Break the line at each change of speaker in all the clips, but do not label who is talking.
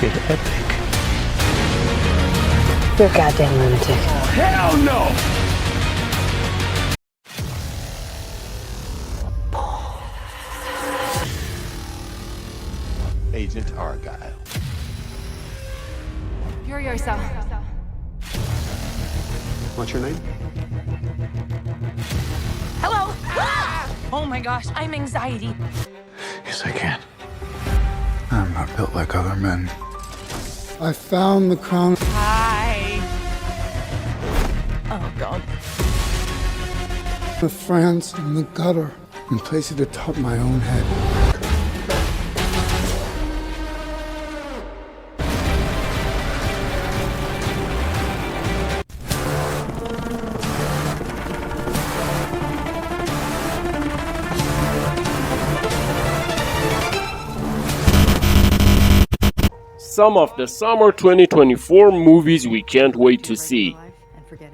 it epic.
You're a goddamn lunatic.
Hell no!
Agent Argyle.
Furiosa.
What's your name?
Hello! Ah! Oh my gosh, I'm anxiety.
Yes, I can. I'm not built like other men.
I found the crown.
Hi. Oh god.
Of France in the gutter and place it atop my own head.
Some of the summer 2024 movies we can't wait to see.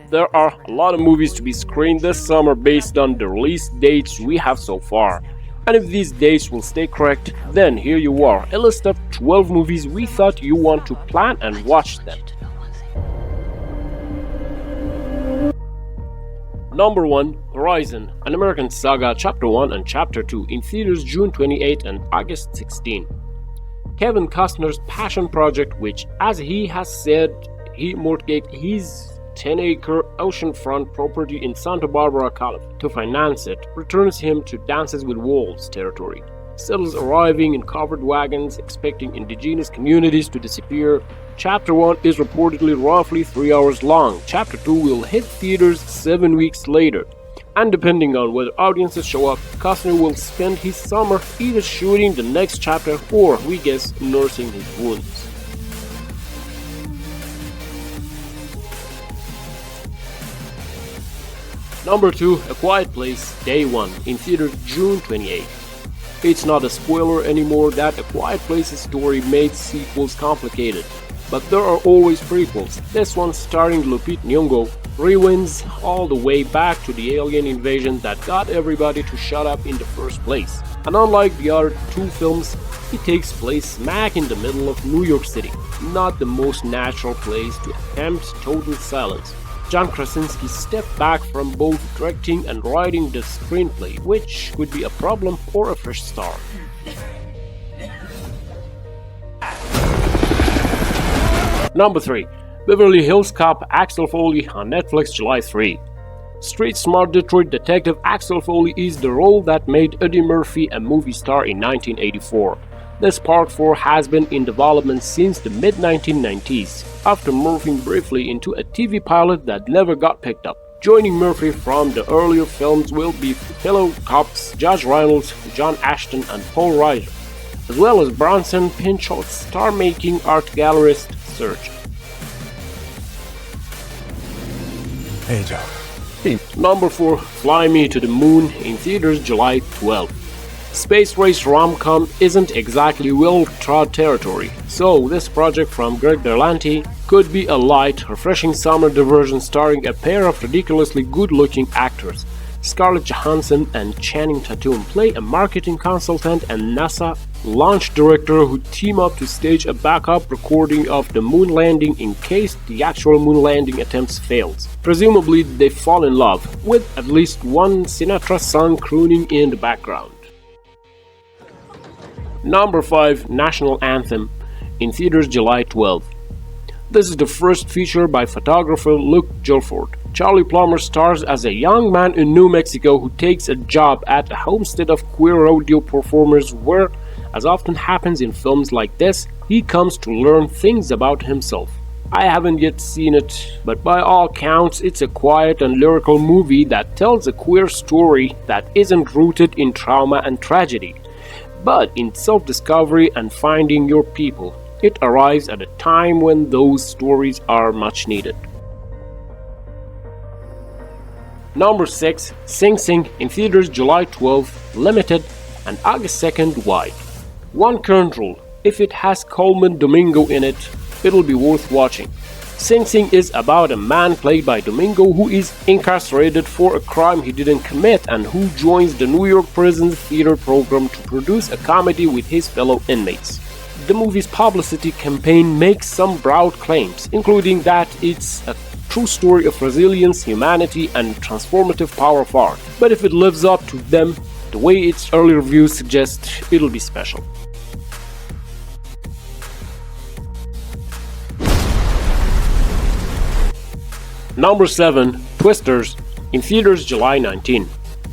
There are a lot of movies to be screened this summer based on the release dates we have so far. And if these dates will stay correct, then here you are, a list of 12 movies we thought you want to plan and watch them. Number 1. Horizon, an American Saga Chapter 1 and Chapter 2 in theaters June 28 and August 16. Kevin Costner's passion project, which, as he has said, he mortgaged his 10-acre oceanfront property in Santa Barbara, California, to finance it, returns him to Dances with Wolves territory. Settlers arriving in covered wagons, expecting indigenous communities to disappear. Chapter 1 is reportedly roughly 3 hours long. Chapter 2 will hit theaters 7 weeks later. And depending on whether audiences show up, Costner will spend his summer either shooting the next chapter or, we guess, nursing his wounds. Number 2. A Quiet Place, Day 1, in theaters June 28. It's not a spoiler anymore that A Quiet Place's story made sequels complicated, but there are always prequels. This one, starring Lupita Nyong'o, rewinds all the way back to the alien invasion that got everybody to shut up in the first place. And unlike the other two films, it takes place smack in the middle of New York City, not the most natural place to attempt total silence. John Krasinski stepped back from both directing and writing the screenplay, which could be a problem or a fresh start. Number 3. Beverly Hills Cop Axel Foley on Netflix July 3. Street-smart Detroit detective Axel Foley is the role that made Eddie Murphy a movie star in 1984. This Part 4 has been in development since the mid-1990s, after morphing briefly into a TV pilot that never got picked up. Joining Murphy from the earlier films will be fellow cops Josh Reynolds, John Ashton, and Paul Reiser, as well as Bronson Pinchot's star-making art gallerist Serge.
Hey, Joe.
Number 4. Fly Me to the Moon in theaters July 12. Space race rom-com isn't exactly well-trod territory, so this project from Greg Berlanti could be a light, refreshing summer diversion starring a pair of ridiculously good-looking actors. Scarlett Johansson and Channing Tatum play a marketing consultant and NASA launch director who team up to stage a backup recording of the moon landing in case the actual moon landing attempts fails. Presumably they fall in love, with at least one Sinatra song crooning in the background. Number 5. National Anthem in theaters July 12. This is the first feature by photographer Luke Gilford. Charlie Plummer stars as a young man in New Mexico who takes a job at a homestead of queer rodeo performers where, as often happens in films like this, he comes to learn things about himself. I haven't yet seen it, but by all counts it's a quiet and lyrical movie that tells a queer story that isn't rooted in trauma and tragedy, but in self-discovery and finding your people. It arrives at a time when those stories are much needed. Number 6. Sing Sing in theaters July 12, limited, and August 2nd wide. One current rule: if it has Coleman Domingo in it, it'll be worth watching. Sing Sing is about a man played by Domingo who is incarcerated for a crime he didn't commit and who joins the New York prison's theater program to produce a comedy with his fellow inmates. the movie's publicity campaign makes some broad claims, including that it's a true story of resilience, humanity, and transformative power of art. But if it lives up to them, the way its early reviews suggest, it'll be special. Number 7. Twisters, in theaters July 19.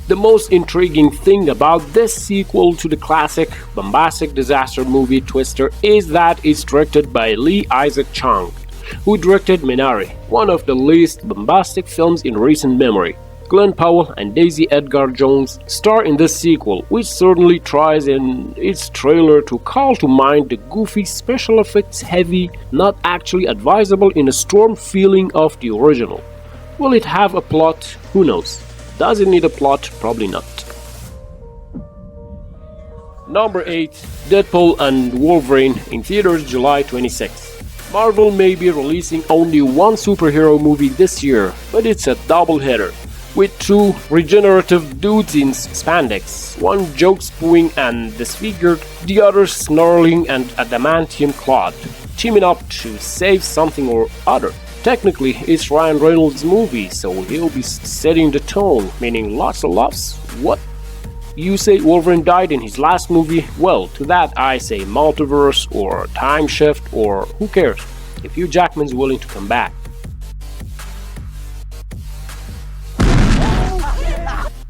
The most intriguing thing about this sequel to the classic bombastic disaster movie Twister is that it's directed by Lee Isaac Chung, who directed Minari, one of the least bombastic films in recent memory. Glenn Powell and Daisy Edgar Jones star in this sequel, which certainly tries in its trailer to call to mind the goofy, special effects heavy, not actually advisable in a storm feeling of the original. Will it have a plot? Who knows? Does it need a plot? Probably not. Number 8. Deadpool and Wolverine, in theaters July 26. Marvel may be releasing only one superhero movie this year, but it's a double-header, with two regenerative dudes in spandex, one joke-spewing and disfigured, the other snarling and adamantium clawed, teaming up to save something or other. Technically, it's Ryan Reynolds' movie, so he'll be setting the tone, meaning lots of laughs. What? You say Wolverine died in his last movie? Well, to that I say multiverse or time shift or who cares, if Hugh Jackman's willing to come back.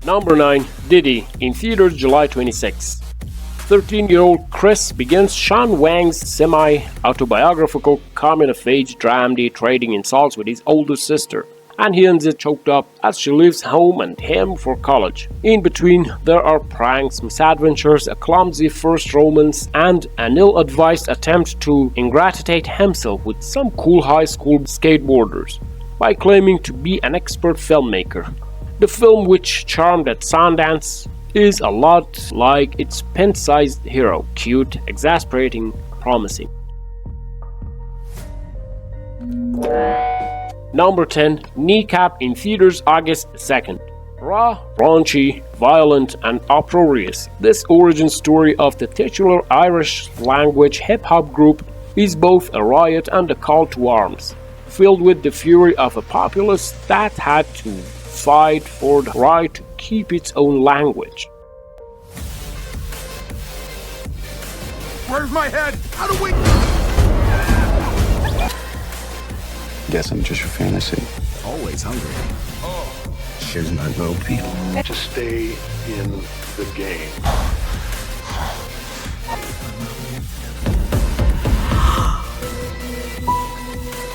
Number 9. Diddy, in theaters July 26. 13-year-old Chris begins Sean Wang's semi-autobiographical coming-of-age dramedy trading insults with his older sister, and he ends it choked up as she leaves home and him for college. In between, there are pranks, misadventures, a clumsy first romance, and an ill-advised attempt to ingratiate himself with some cool high school skateboarders by claiming to be an expert filmmaker. The film, which charmed at Sundance, is a lot like its pen-sized hero, cute, exasperating, promising. Number 10. Kneecap, in theaters August 2nd. Raw, raunchy, violent, and uproarious, this origin story of the titular Irish-language hip-hop group is both a riot and a call to arms, filled with the fury of a populace that had to fight for the right to keep its own language.
Where's my head? How do we...
Guess I'm just your fantasy.
Always hungry. Should not know people.
To stay in the game.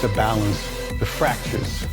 To balance the fractures